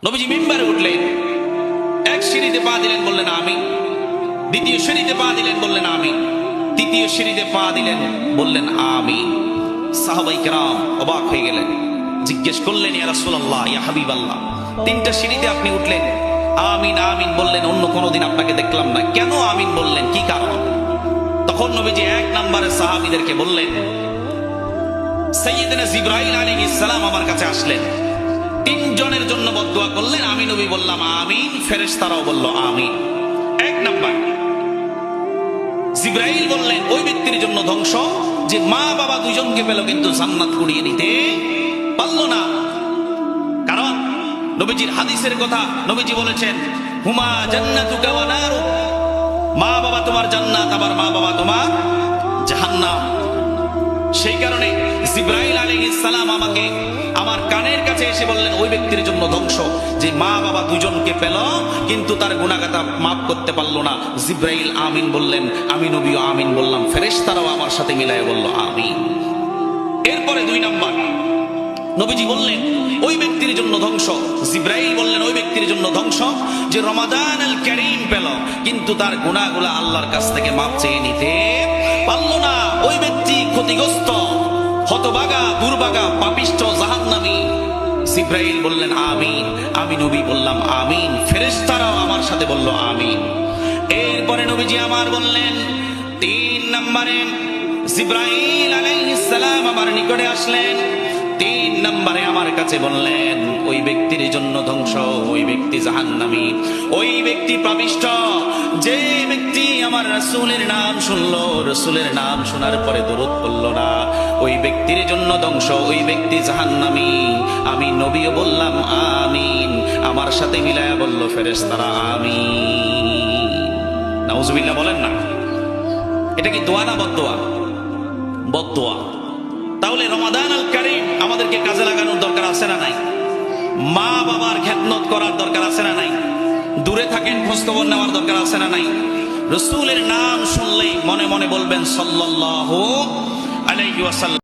নবীজি মিম্বারে উঠলেন, এক সিঁড়িতে পা দিলেন, বললেন আমি। দ্বিতীয় সিঁড়িতে পা দিলেন, বললেন আমি। তৃতীয় সিঁড়িতে পা দিলেন, বললেন আমি। সাহাবাই কেরাম অবাক হয়ে গেলেন, জিজ্ঞেস করলেন, ইয়া রাসূলুল্লাহ, ইয়া হাবিবাল্লাহ, তিনটা সিঁড়িতে আপনি উঠলেন, আমিন আমিন বললেন, অন্য কোনোদিন আপনাকে দেখলাম না, কেন আমিন বললেন, কি কারণ? তখন নবীজি এক নম্বরে সাহাবীদেরকে বললেন, সাইয়্যিদনা জিবরাইল আলাইহিস সালাম আমার কাছে আসলেন, তিনজনের জন্য বদদুয়া করলেন, আমি নবী বললাম আমিন, ফেরেশতারাও বলল আমিন। এক নাম্বার, জিবরাইল বললেন ওই ব্যক্তির জন্য ধ্বংস যে মা বাবা দুইজনকে পেল কিন্তু জান্নাত কুড়িয়ে নিতে পারল না। কারণ নবীজির হাদিসের কথা, নবীজি বলেছেন, হুমা জান্নাতুকা ওয়া নারুক, মা বাবা তোমার জান্নাত, আবার মা বাবা তোমার জাহান্নাম। সেই কারণে জিবরাইল আলাইহিস সালাম আমাকে আমার কানের কাছে এসে বললেন, ওই ব্যক্তির জন্য ধ্বংস যে মা বাবা দুজনকে পেল কিন্তু তার গুনাহগাতা মাফ করতে পারলো না। জিবরাইল আমিন বললেন, আমি নবীও আমিন বললাম, ফেরেশতারাও আমার সাথে মিলায়ে বলল আমিন। এরপরে দুই নাম্বার, নবীজি বললেন ওই ব্যক্তির জন্য ধ্বংস, জিবরাইল বললেন ওই ব্যক্তির জন্য ধ্বংস যে রমাদান আল কারীম পেল কিন্তু তার গুনাহগুলো আল্লাহর কাছ থেকে মাফ চেয়ে নিতে পারলো না। ওই ব্যক্তি ক্ষতিগ্রস্ত, হতভাগা, দুর্ভাগা, পাপিষ্ঠ, জাহান্নামী। জিবরাইল বললেন আমিন, আমি নবী বললাম আমিন, ফেরেশতারাও আমার সাথে বলল আমিন। এরপরে নবীজি আমার বললেন, তিন নম্বরে জিবরাইল আলাইহিস সালাম আমার নিকটে আসলেন, তিন নম্বরে আমার কাছে বললেন, ওই ব্যক্তির জন্য ধ্বংস, ওই ব্যক্তি জাহান্নামী, ওই ব্যক্তি পাপিষ্ঠ, যে ব্যক্তি আমার রাসূলের নাম শুনলো, রাসূলের নাম শোনার পরে দরুদ পড়ল না, ওই ব্যক্তির জন্য ধ্বংস, ওই ব্যক্তি জাহান্নামী। আমি নবীও বললাম আমিন, আমার সাথে মিলায়া বলল ফেরেশতারা আমিন। নাউজুবিল্লাহ বলেন না। এটা কি দোয়া না বদদোয়া? বদদোয়া। তাহলে রমাদান আল কারীম আমাদেরকে কাজে লাগানোর দরকার আছে না নাই? মা বাবার খেদমত করার দরকার আছে না নাই? দূরে থাকেন, খোঁজখবর নেওয়ার দরকার আছে না নাই? রাসূলের নাম শুনলেই মনে মনে বলবেন সাল্লাল্লাহু আলাইহি ওয়াসাল্লাম।